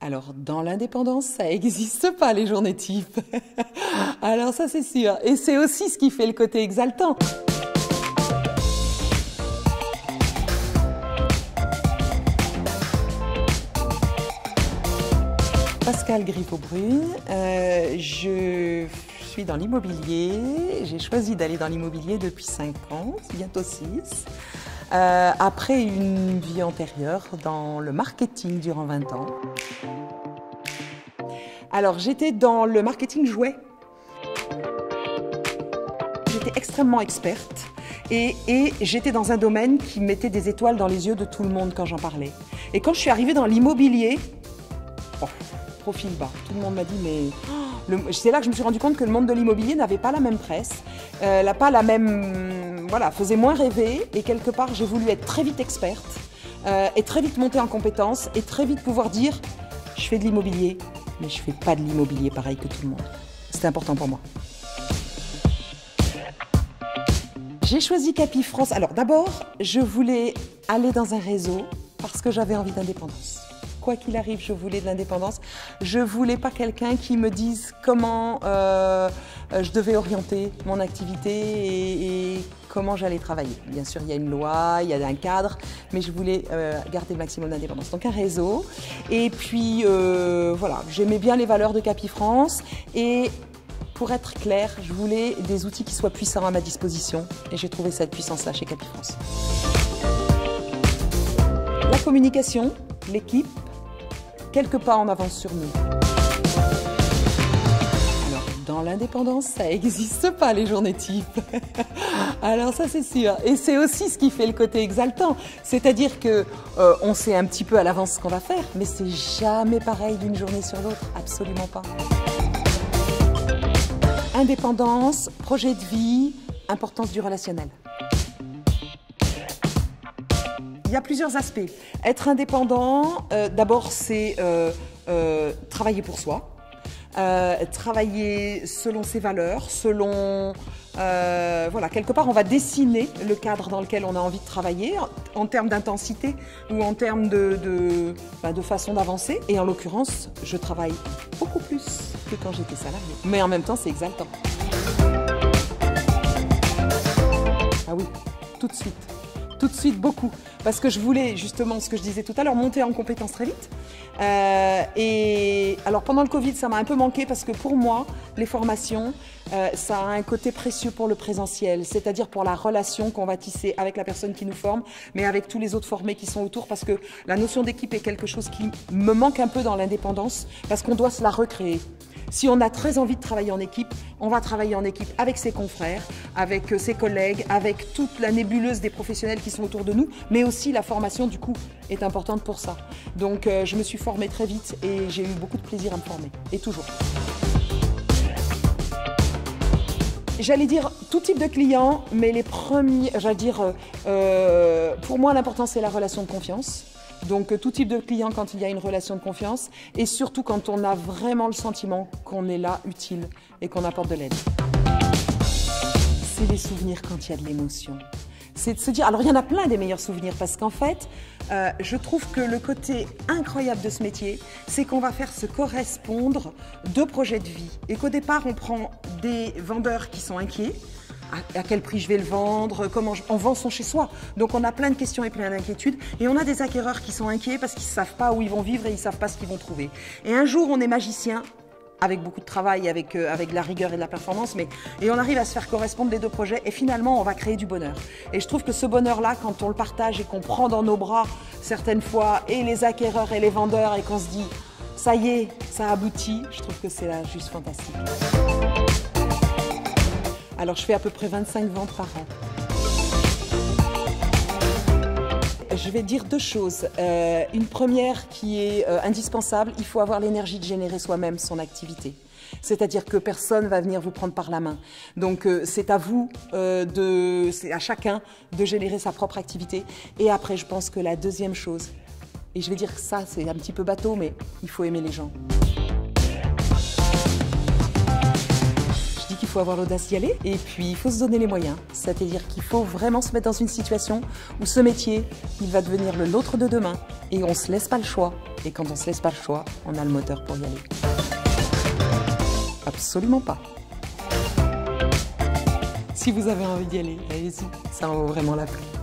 Alors, dans l'indépendance, ça n'existe pas, les journées types. Alors ça, c'est sûr. Et c'est aussi ce qui fait le côté exaltant. Pascale Grifo-Brune, je suis dans l'immobilier. J'ai choisi d'aller dans l'immobilier depuis 5 ans, bientôt 6. Après une vie antérieure dans le marketing durant 20 ans. Alors j'étais dans le marketing jouet. J'étais extrêmement experte et j'étais dans un domaine qui mettait des étoiles dans les yeux de tout le monde quand j'en parlais. Et quand je suis arrivée dans l'immobilier, profil bas, tout le monde m'a dit mais... C'est là que je me suis rendu compte que le monde de l'immobilier n'avait pas la même presse, pas la même, voilà, faisait moins rêver et quelque part j'ai voulu être très vite experte et très vite monter en compétences et très vite pouvoir dire je fais de l'immobilier mais je fais pas de l'immobilier pareil que tout le monde. C'était important pour moi. J'ai choisi Capifrance. Alors d'abord, je voulais aller dans un réseau parce que j'avais envie d'indépendance. Quoi qu'il arrive, je voulais de l'indépendance. Je voulais pas quelqu'un qui me dise comment je devais orienter mon activité et comment j'allais travailler. Bien sûr, il y a une loi, il y a un cadre, mais je voulais garder le maximum d'indépendance. Donc un réseau. Et puis voilà, j'aimais bien les valeurs de Capifrance et pour être clair, je voulais des outils qui soient puissants à ma disposition et j'ai trouvé cette puissance-là chez Capifrance. La communication, l'équipe, quelques pas en avance sur nous. Alors, dans l'indépendance, ça n'existe pas, les journées types. Alors ça, c'est sûr. Et c'est aussi ce qui fait le côté exaltant. C'est-à-dire que on sait un petit peu à l'avance ce qu'on va faire, mais c'est jamais pareil d'une journée sur l'autre. Absolument pas. Indépendance, projet de vie, importance du relationnel. Il y a plusieurs aspects. Être indépendant, d'abord, c'est travailler pour soi, travailler selon ses valeurs, selon... voilà, quelque part, on va dessiner le cadre dans lequel on a envie de travailler, en termes d'intensité ou en termes de façon d'avancer. Et en l'occurrence, je travaille beaucoup plus que quand j'étais salariée. Mais en même temps, c'est exaltant. Ah oui, tout de suite. Tout de suite, beaucoup. Parce que je voulais, justement, ce que je disais tout à l'heure, monter en compétences très vite. Et alors, pendant le Covid, ça m'a un peu manqué parce que pour moi, les formations, ça a un côté précieux pour le présentiel, c'est-à-dire pour la relation qu'on va tisser avec la personne qui nous forme, mais avec tous les autres formés qui sont autour, parce que la notion d'équipe est quelque chose qui me manque un peu dans l'indépendance, parce qu'on doit se la recréer. Si on a très envie de travailler en équipe, on va travailler en équipe avec ses confrères, avec ses collègues, avec toute la nébuleuse des professionnels qui sont autour de nous, mais aussi la formation, du coup, est importante pour ça. Donc, je me suis formée très vite et j'ai eu beaucoup de plaisir à me former, et toujours. J'allais dire tout type de clients, mais les premiers, j'allais dire, pour moi, l'important, c'est la relation de confiance. Donc tout type de client quand il y a une relation de confiance et surtout quand on a vraiment le sentiment qu'on est là, utile et qu'on apporte de l'aide. C'est les souvenirs quand il y a de l'émotion. C'est de se dire, alors il y en a plein des meilleurs souvenirs parce qu'en fait, je trouve que le côté incroyable de ce métier, c'est qu'on va faire se correspondre deux projets de vie et qu'au départ, on prend des vendeurs qui sont inquiets. À quel prix je vais le vendre, on vend son chez soi. Donc on a plein de questions et plein d'inquiétudes. Et on a des acquéreurs qui sont inquiets parce qu'ils ne savent pas où ils vont vivre et ils ne savent pas ce qu'ils vont trouver. Et un jour, on est magicien, avec beaucoup de travail, avec de la rigueur et de la performance, et on arrive à se faire correspondre les deux projets et finalement, on va créer du bonheur. Et je trouve que ce bonheur-là, quand on le partage et qu'on prend dans nos bras certaines fois et les acquéreurs et les vendeurs et qu'on se dit « ça y est, ça aboutit », je trouve que c'est là juste fantastique. Alors, je fais à peu près 25 ventes par an. Je vais dire deux choses. Une première qui est indispensable, il faut avoir l'énergie de générer soi-même son activité. C'est-à-dire que personne ne va venir vous prendre par la main. Donc, c'est à vous, c'est à chacun de générer sa propre activité. Et après, je pense que la deuxième chose, et je vais dire que ça, c'est un petit peu bateau, mais il faut aimer les gens. faut avoir l'audace d'y aller et puis il faut se donner les moyens. C'est-à-dire qu'il faut vraiment se mettre dans une situation où ce métier, il va devenir le nôtre de demain et on se laisse pas le choix. Et quand on se laisse pas le choix, on a le moteur pour y aller. Absolument pas. Si vous avez envie d'y aller, allez-y, ça en vaut vraiment la peine.